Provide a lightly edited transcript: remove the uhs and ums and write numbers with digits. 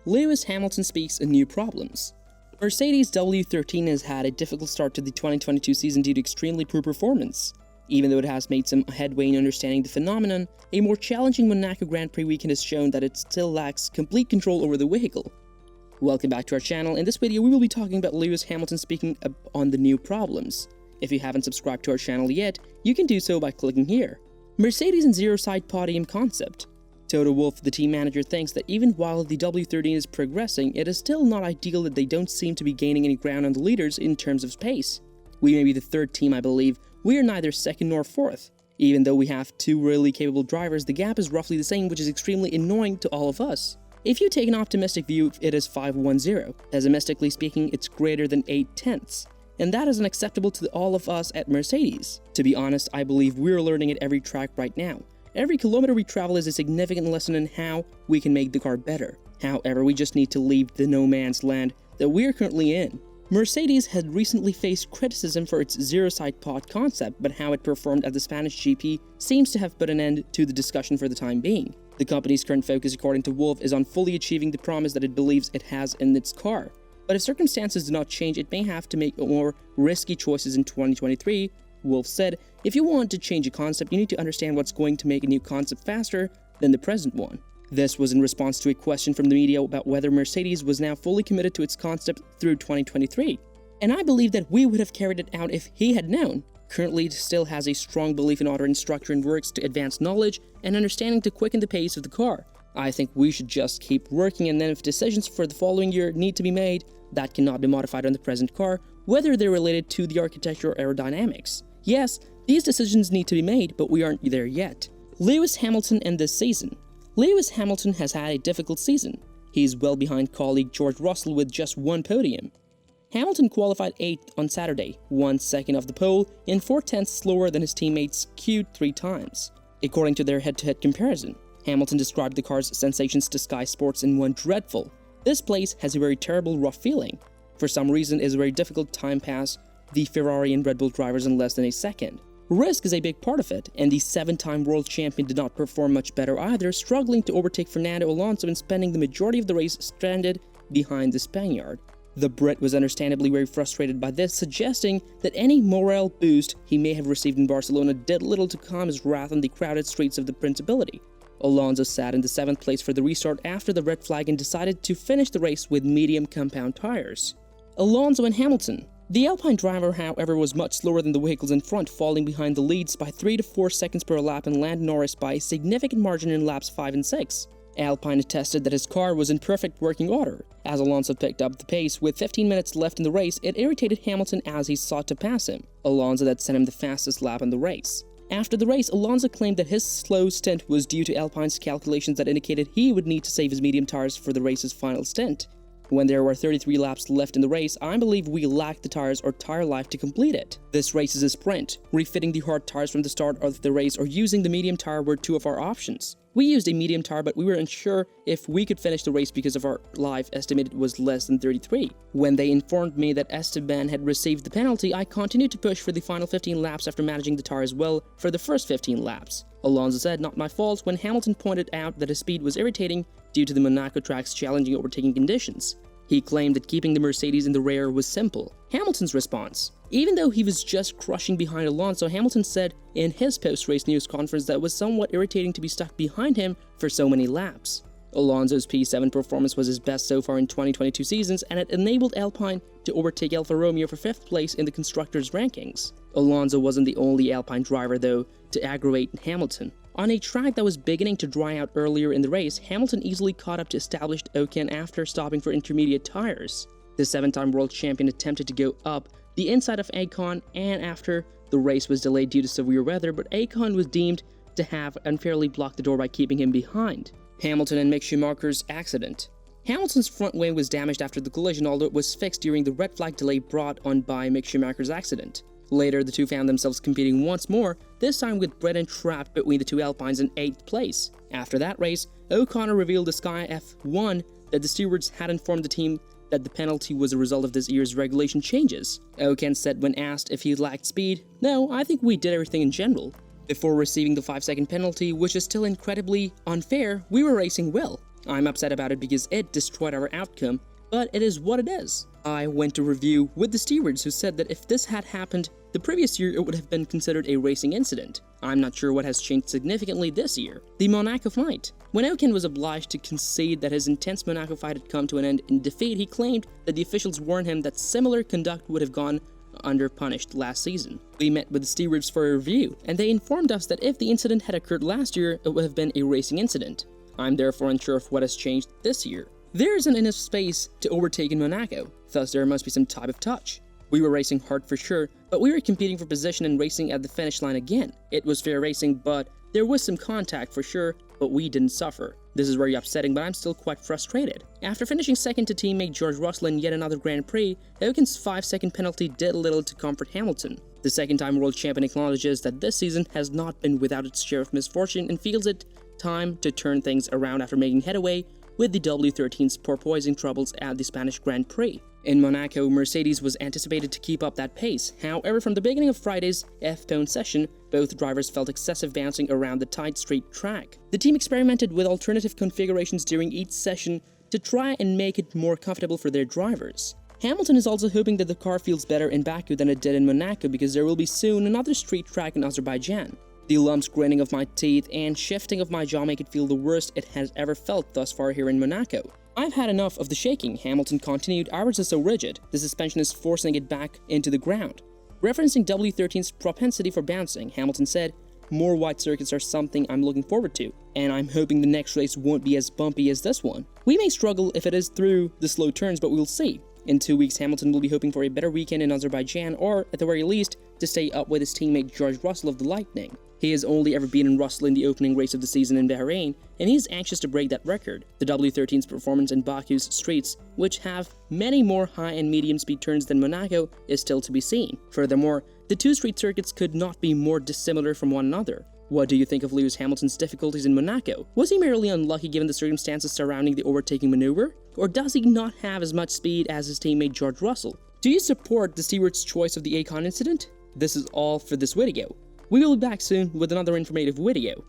Lewis Hamilton speaks on new problems. Mercedes W13 has had a difficult start to the 2022 season due to extremely poor performance. Even though it has made some headway in understanding the phenomenon, a more challenging Monaco Grand Prix weekend has shown that it still lacks complete control over the vehicle. Welcome back to our channel. In this video, we will be talking about Lewis Hamilton speaking on the new problems. If you haven't subscribed to our channel yet, you can do so by clicking here. Mercedes and zero-side podium concept. Toto Wolff, the team manager, thinks that even while the W13 is progressing, it is still not ideal that they don't seem to be gaining any ground on the leaders in terms of pace. We may be the third team, I believe. We are neither second nor fourth. Even though we have two really capable drivers, the gap is roughly the same, which is extremely annoying to all of us. If you take an optimistic view, it is 5-1-0. Pessimistically speaking, it's greater than 8/10. And that is unacceptable to all of us at Mercedes. To be honest, I believe we're learning at every track right now. Every kilometer we travel is a significant lesson in how we can make the car better. However, we just need to leave the no man's land that we're currently in. Mercedes had recently faced criticism for its zero-side pod concept, but how it performed at the Spanish GP seems to have put an end to the discussion for the time being. The company's current focus, according to Wolff, is on fully achieving the promise that it believes it has in its car. But if circumstances do not change, it may have to make more risky choices in 2023. Wolff said, if you want to change a concept, you need to understand what's going to make a new concept faster than the present one. This was in response to a question from the media about whether Mercedes was now fully committed to its concept through 2023. And I believe that we would have carried it out if he had known. Currently, it still has a strong belief in order and structure and works to advance knowledge and understanding to quicken the pace of the car. I think we should just keep working, and then if decisions for the following year need to be made, that cannot be modified on the present car, whether they're related to the architecture or aerodynamics. Yes, these decisions need to be made, but we aren't there yet. Lewis Hamilton and this season. Lewis Hamilton has had a difficult season. He's well behind colleague George Russell with just one podium. Hamilton qualified 8th on Saturday, 1 second off the pole, and 4/10 slower than his teammates Q3 times. According to their head-to-head comparison, Hamilton described the car's sensations to Sky Sports in one dreadful. This place has a very terrible, rough feeling. For some reason, it's a very difficult time pass the Ferrari and Red Bull drivers in less than a second. Risk is a big part of it, and the 7-time world champion did not perform much better either, struggling to overtake Fernando Alonso and spending the majority of the race stranded behind the Spaniard. The Brit was understandably very frustrated by this, suggesting that any morale boost he may have received in Barcelona did little to calm his wrath on the crowded streets of the Principality. Alonso sat in the 7th place for the restart after the red flag and decided to finish the race with medium compound tires. Alonso and Hamilton. The Alpine driver, however, was much slower than the vehicles in front, falling behind the leads by 3 to 4 seconds per lap and Lando Norris by a significant margin in laps 5 and 6. Alpine attested that his car was in perfect working order. As Alonso picked up the pace with 15 minutes left in the race, it irritated Hamilton as he sought to pass him. Alonso that sent him the fastest lap in the race. After the race, Alonso claimed that his slow stint was due to Alpine's calculations that indicated he would need to save his medium tires for the race's final stint. When there were 33 laps left in the race, I believe we lacked the tires or tire life to complete it. This race is a sprint. Refitting the hard tires from the start of the race or using the medium tire were two of our options. We used a medium tire, but we were unsure if we could finish the race because of our life estimated was less than 33. When they informed me that Esteban had received the penalty, I continued to push for the final 15 laps after managing the tires well for the first 15 laps. Alonso said, "Not my fault," when Hamilton pointed out that his speed was irritating due to the Monaco track's challenging overtaking conditions. He claimed that keeping the Mercedes in the rear was simple. Hamilton's response. Even though he was just crushing behind Alonso, Hamilton said in his post-race news conference that it was somewhat irritating to be stuck behind him for so many laps. Alonso's P7 performance was his best so far in 2022 seasons, and it enabled Alpine to overtake Alfa Romeo for 5th place in the constructors' rankings. Alonso wasn't the only Alpine driver, though, to aggravate Hamilton. On a track that was beginning to dry out earlier in the race, Hamilton easily caught up to established Ocon after stopping for intermediate tires. The 7-time world champion attempted to go up the inside of Ocon, and after the race was delayed due to severe weather, but Ocon was deemed to have unfairly blocked the door by keeping him behind. Hamilton and Mick Schumacher's accident. Hamilton's front wing was damaged after the collision, although it was fixed during the red flag delay brought on by Mick Schumacher's accident. Later, the two found themselves competing once more, this time with Britten trapped between the two Alpines in 8th place. After that race, O'Connor revealed to Sky F1 that the stewards had informed the team that the penalty was a result of this year's regulation changes. Ocon said when asked if he lacked speed, "No, I think we did everything in general." Before receiving the 5-second penalty, which is still incredibly unfair, we were racing well. I'm upset about it because it destroyed our outcome, but it is what it is. I went to review with the stewards, who said that if this had happened the previous year, it would have been considered a racing incident. I'm not sure what has changed significantly this year. The Monaco fight. When Ocon was obliged to concede that his intense Monaco fight had come to an end in defeat, he claimed that the officials warned him that similar conduct would have gone underpunished last season. We met with the stewards for a review, and they informed us that if the incident had occurred last year, it would have been a racing incident. I'm therefore unsure of what has changed this year. There isn't enough space to overtake in Monaco, thus there must be some type of touch. We were racing hard for sure, but we were competing for position and racing at the finish line again. It was fair racing, but there was some contact for sure, but we didn't suffer. This is very upsetting, but I'm still quite frustrated. After finishing second to teammate George Russell in yet another Grand Prix, Ocon's 5-second penalty did little to comfort Hamilton. The second-time world champion acknowledges that this season has not been without its share of misfortune and feels it time to turn things around after making headway with the W13's porpoising troubles at the Spanish Grand Prix. In Monaco, Mercedes was anticipated to keep up that pace. However, from the beginning of Friday's F-Tone session, both drivers felt excessive bouncing around the tight straight track. The team experimented with alternative configurations during each session to try and make it more comfortable for their drivers. Hamilton is also hoping that the car feels better in Baku than it did in Monaco, because there will be soon another street track in Azerbaijan. The lumps, grinding of my teeth, and shifting of my jaw make it feel the worst it has ever felt thus far here in Monaco. I've had enough of the shaking, Hamilton continued. Ours is so rigid, the suspension is forcing it back into the ground. Referencing W13's propensity for bouncing, Hamilton said, more wide circuits are something I'm looking forward to, and I'm hoping the next race won't be as bumpy as this one. We may struggle if it is through the slow turns, but we'll see. In 2 weeks, Hamilton will be hoping for a better weekend in Azerbaijan, or at the very least, to stay up with his teammate George Russell of the Lightning. He has only ever beaten Russell in the opening race of the season in Bahrain, and he is anxious to break that record. The W13's performance in Baku's streets, which have many more high and medium speed turns than Monaco, is still to be seen. Furthermore, the two street circuits could not be more dissimilar from one another. What do you think of Lewis Hamilton's difficulties in Monaco? Was he merely unlucky given the circumstances surrounding the overtaking maneuver? Or does he not have as much speed as his teammate George Russell? Do you support the steward's choice of the Ocon incident? This is all for this video. We will be back soon with another informative video.